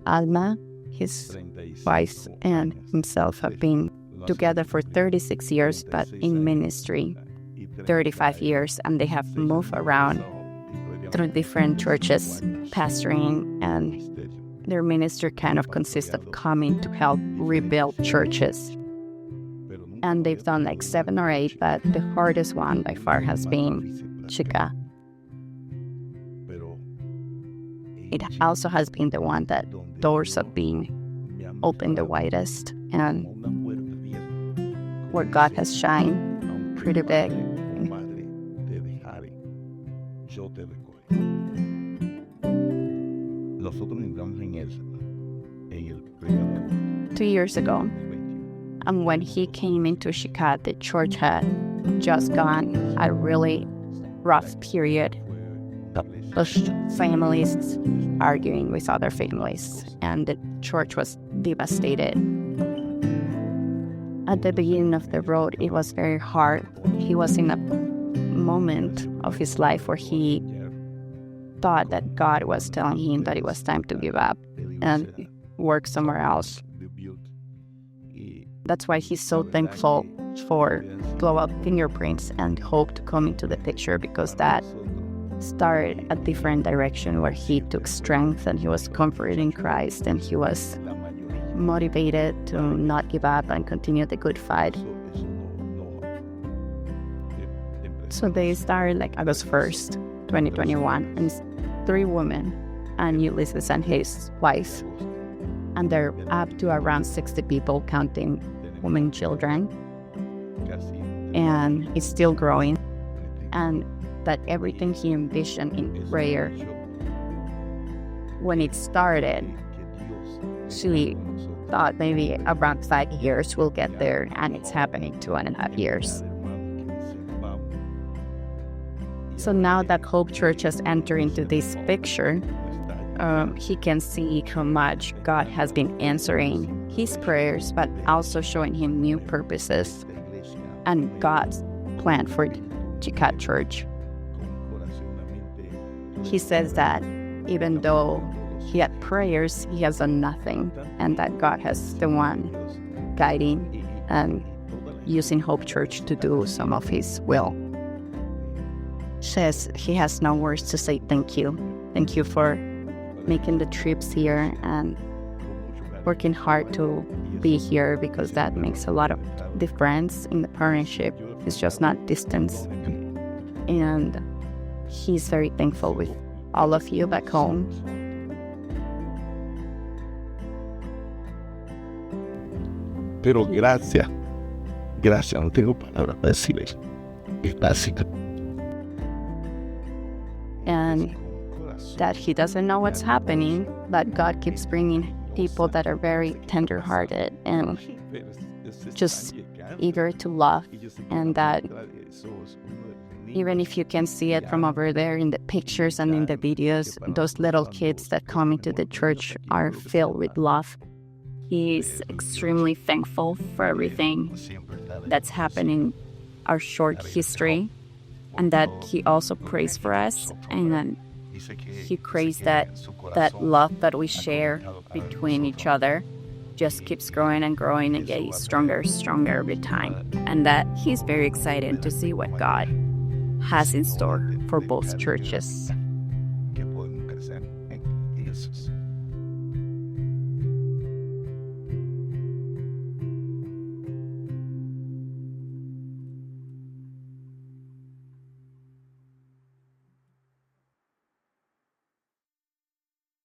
Alma, his wife, and himself have been together for 36 years, but in ministry 35 years, and they have moved around through different churches, pastoring, and their ministry kind of consists of coming to help rebuild churches. And they've done like 7 or 8, but the hardest one by far has been Chica. It also has been the one that doors have been opened the widest, and where God has shined pretty big. 2 years ago, and when he came into Chicago, the church had just gone a really rough period of families arguing with other families, and the church was devastated. At the beginning of the road, it was very hard. He was in a moment of his life where he thought that God was telling him that it was time to give up and work somewhere else. That's why he's so thankful for Glow Up Fingerprints and Hope to come into the picture, because that started a different direction where he took strength and he was comforted in Christ, and he was motivated to not give up and continue the good fight. So they started like August 1st, 2021, and it's 3 women and Ulysses and his wife, and they're up to around 60 people, counting women, children, and it's still growing. And that everything he envisioned in prayer, when it started, she thought maybe around 5 years we'll get there, and it's happening 2.5 years. So now that Hope Church has entered into this picture, he can see how much God has been answering his prayers, but also showing him new purposes and God's plan for Chicat Church. He says that even though he had prayers, he has done nothing, and that God has the one guiding and using Hope Church to do some of his will. Says he has no words to say thank you. Thank you for making the trips here and working hard to be here, because that makes a lot of difference in the partnership. It's just not distance. And he's very thankful with all of you back home. Pero gracias, no tengo palabras para decirles. Gracias. And that he doesn't know what's happening, but God keeps bringing people that are very tender-hearted and just eager to love, and that even if you can see it from over there in the pictures and in the videos, those little kids that come into the church are filled with love. He's extremely thankful for everything that's happening in our short history, and that he also prays for us, and then he prays that love that we share between each other just keeps growing and growing and getting stronger every time, and that he's very excited to see what God has in store for both churches.